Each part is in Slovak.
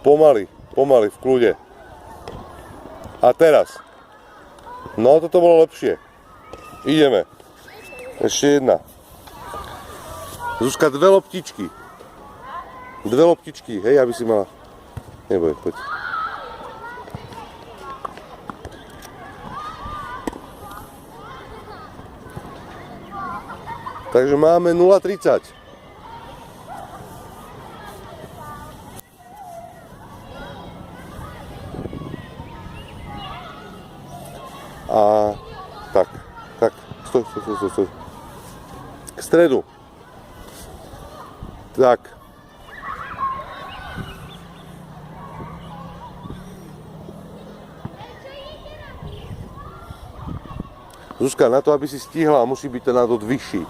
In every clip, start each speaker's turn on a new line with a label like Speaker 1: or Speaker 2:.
Speaker 1: Pomaly, pomaly, v kľude. A teraz. No, toto bolo lepšie. Ideme. Ešte jedna. Zuzka, dve loptičky. Dve loptičky, hej, aby si mala... Neboj, poď. Takže máme 0,30. A tak, stoj. K stredu. Tak. Zuzka, na to, aby si stihla, musí byť ten nádod vyšší.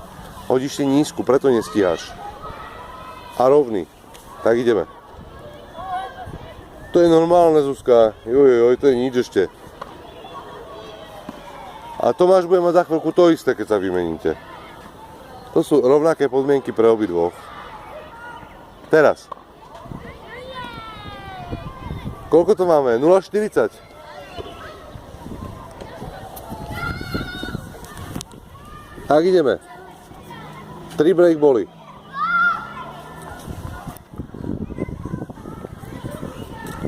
Speaker 1: Hodíš si nízku, preto nestíhaš. A rovný. Tak ideme. To je normálne, Zuzka. Joj, to je nič ešte. A Tomáš bude mať za chvíľku to isté, keď sa vymeníte. To sú rovnaké podmienky pre obidvoch. Teraz. Koľko to máme? 0,40. Tak ideme. 3 break boli.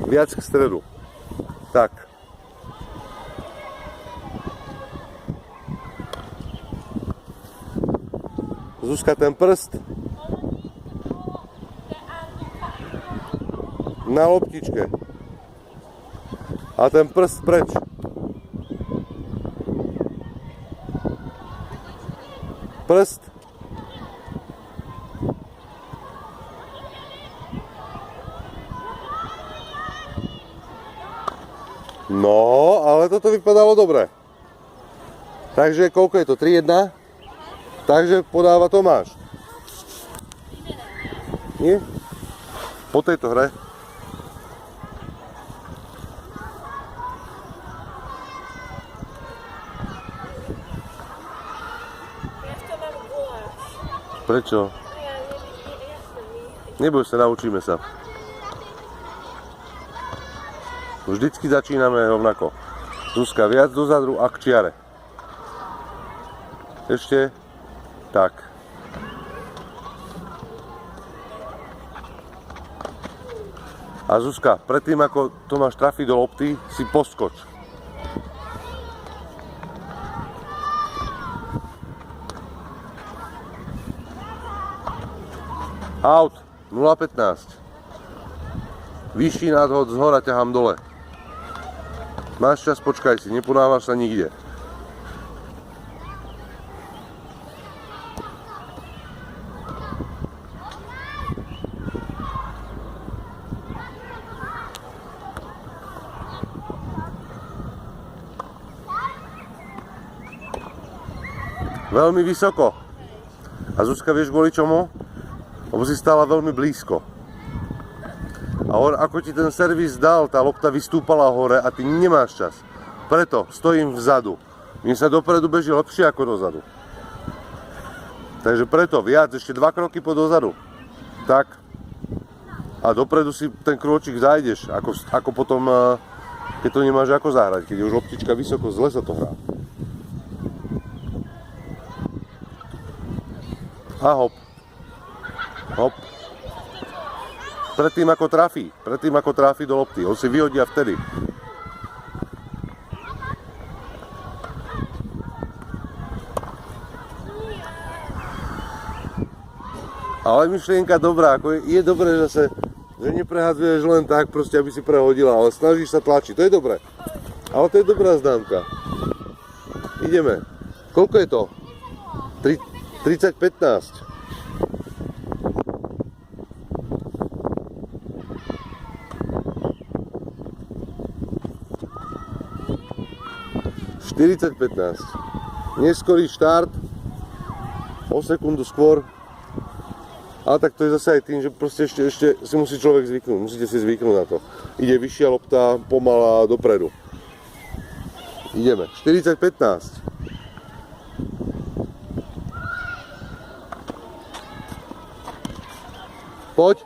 Speaker 1: Viac k stredu. Tak. Zuzka, ten prst na loptičke. A ten prst preč. Prst. No, ale toto vypadalo dobre. Takže koľko je to? 3-1? Takže podáva Tomáš. Nie? Po tejto hre. Prečo? Neboj sa, naučíme sa. Vždycky začíname rovnako. Zuzka, viac dozadu a k čiare. Ešte. Tak. A Zuzka, predtým ako Tomáš trafí do lopty, si poskoč. Out. 0,15. Vyšší nadhod, zhora ťahám dole. Máš čas, počkaj si, neponávaš sa nikde. Veľmi vysoko. A Zuzka, vieš kvôli čomu? Lebo si stála veľmi blízko. A ako ti ten servis dal, tá lopta vystúpala hore a ty nemáš čas. Preto stojím vzadu. Mne sa dopredu beží lepšie ako dozadu. Takže preto viac, ešte 2 kroky po dozadu. Tak. A dopredu si ten krôčik zajdeš, ako potom, keď to nemáš ako zahrať. Keď je už loptička vysoko, zle sa to hrá. A hop. Hop. Predtým ako trafí do lopty. On si vyhodia vtedy. Ale myšlienka dobrá, ako je dobré, že neprehadzuješ len tak, proste aby si prehodila, ale snažíš sa tlačiť, to je dobré. Ale to je dobrá známka. Ideme. Koľko je to? 30-15. 40-15. Neskorý štart, o sekundu skôr. Ale tak to je zase aj tým, že proste ešte si musí človek zvyknúť, musíte si zvyknúť na to. Ide vyššia lopta, pomalá dopredu. Ideme. 40-15. Poď.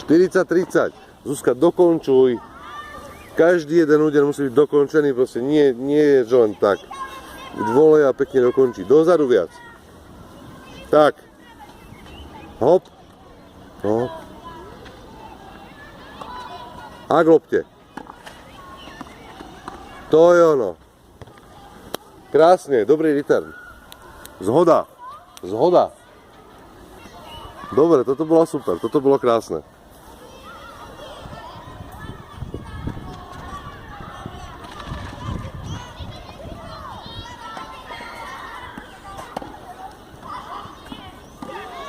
Speaker 1: 40-30. Zuzka, dokončuj. Každý jeden úder musí byť dokončený, proste nie je že len tak. Volej a pekne dokončí. Dozadu viac. Tak. Hop. No. A k lopte. To je ono. Krásne, dobrý return. Zhoda. Zhoda. Dobre, toto bolo super, toto bolo krásne.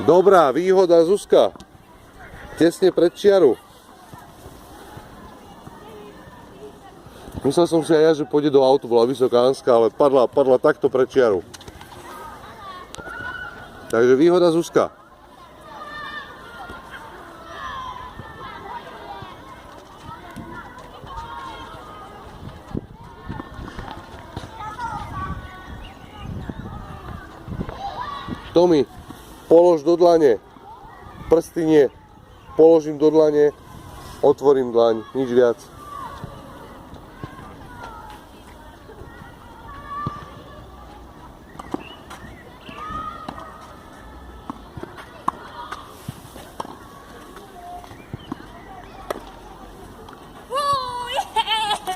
Speaker 1: Dobrá, výhoda Zuzka. Tesne pred čiaru. Myslel som si aj ja, že pôjde do autu, bola Vysokánska, ale padla takto pred čiaru. Takže výhoda Zuzka. Tomi, polož do dlane, prsty nie, položím do dlane, otvorím dlaň, nič viac.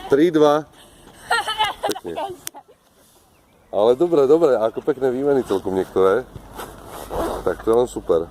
Speaker 1: Tri, dva. Pekne. Ale dobre, ako pekné výmeny celkom niektoré. Tak to je len super.